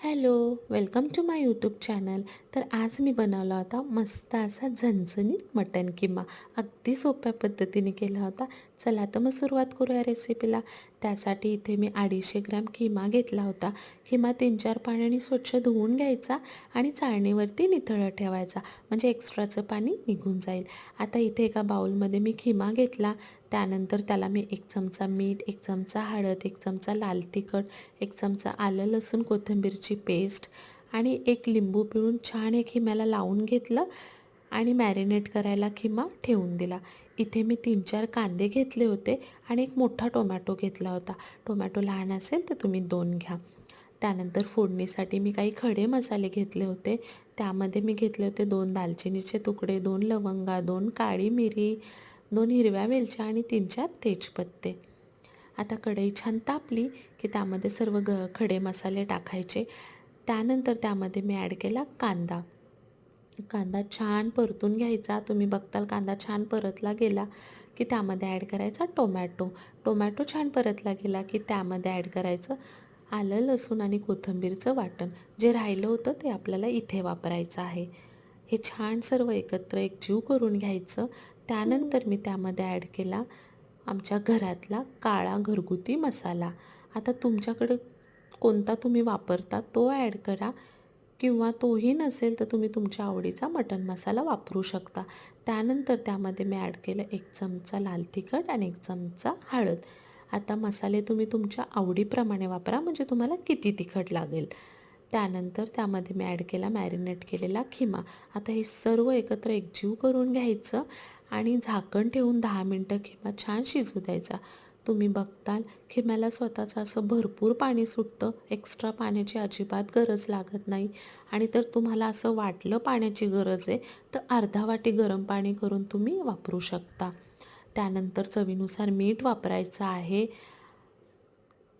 Hello, welcome to my YouTube channel. तर आज मी बनवला होता मस्त असा झणझणीत मटण किमा. अगदी सोप्या पद्धतीने केला होता. चला तर मग सुरुवात करूया रेसिपीला. त्यासाठी इथे मी 250 ग्रॅम किमा घेतला होता. किमा 3-4 पाण्याने स्वच्छ धुवून घ्यायचा आणि चाळणीवरती निथळत ठेवायचा, म्हणजे एक्स्ट्राचं पाणी निघून जाईल. आता इथे एका बाउलमध्ये मी किमा घेतला. त्यानंतर त्याला मी 1 चमचा मीठ, 1 चमचा हळद, 1 चमचा लाल तिखट, 1 चमचा आलं लसूण कोथिंबीरची पेस्ट आणि 1 लिंबू पिळून छान हे खिम्याला लावून घेतलं आणि मॅरिनेट करायला खिमा ठेवून दिला. इथे मी 3-4 कांदे घेतले होते आणि एक मोठा टोमॅटो घेतला होता. टोमॅटो लहान असेल तर तुम्ही 2 घ्या. त्यानंतर फोडणीसाठी मी काही खडे मसाले घेतले होते. त्यामध्ये मी घेतले होते 2 दालचिनीचे तुकडे, 2 लवंगा, 2 काळी मिरी, 2 हिरव्या वेलच्या आणि 3-4 तेजपत्ते. आता कढई छान तापली की त्यामध्ये सर्व खडे मसाले टाकायचे. त्यानंतर त्यामध्ये मी ॲड केला कांदा. कांदा छान परतून घ्यायचा. तुम्ही बघताल कांदा छान परतला गेला की त्यामध्ये ॲड करायचा टोमॅटो. टोमॅटो छान परतला गेला की त्यामध्ये ॲड करायचं आलं लसूण आणि कोथिंबीरचं वाटण. जे राहिलं होतं ते आपल्याला इथे वापरायचं आहे. हे छान सर्व एकत्र एकजीव करून घ्यायचं. त्यानंतर मी त्यामध्ये ॲड केला आमच्या घरातला काळा घरगुती मसाला. आता तुमच्याकडं कोणता तुम्ही वापरता तो ॲड करा, किंवा तोही नसेल तर तुम्ही तुमच्या आवडीचा मटण मसाला वापरू शकता. त्यानंतर त्यामध्ये मी ॲड केलं 1 चमचा लाल तिखट आणि 1 चमचा हळद. आता मसाले तुम्ही तुमच्या आवडीप्रमाणे वापरा, म्हणजे तुम्हाला किती तिखट लागेल. त्यानंतर त्यामध्ये मी ॲड केला मॅरिनेट केलेला खिमा. आता हे सर्व एकत्र एकजीव करून घ्यायचं आणि झाकण ठेवून 10 मिनटं खिमा छान शिजू द्यायचा. तुम्ही बघताल खिम्याला स्वतःचं असं भरपूर पाणी सुटतं. एक्स्ट्रा पाण्याची अजिबात गरज लागत नाही. आणि तर तुम्हाला असं वाटलं पाण्याची गरज आहे तर अर्धा वाटी गरम पाणी करून तुम्ही वापरू शकता. त्यानंतर चवीनुसार मीठ वापरायचं आहे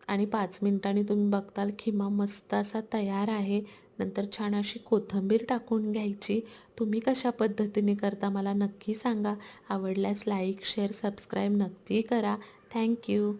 आणि 5 मिनिटांनी तुम्ही बघताल खिमा मस्त असा तयार आहे. नंतर छान अशी कोथिंबीर टाकून घ्यायची. तुम्ही कशा पद्धतीने करता मला नक्की सांगा. आवडल्यास लाईक, शेअर, सबस्क्राईब नक्की करा. थँक्यू.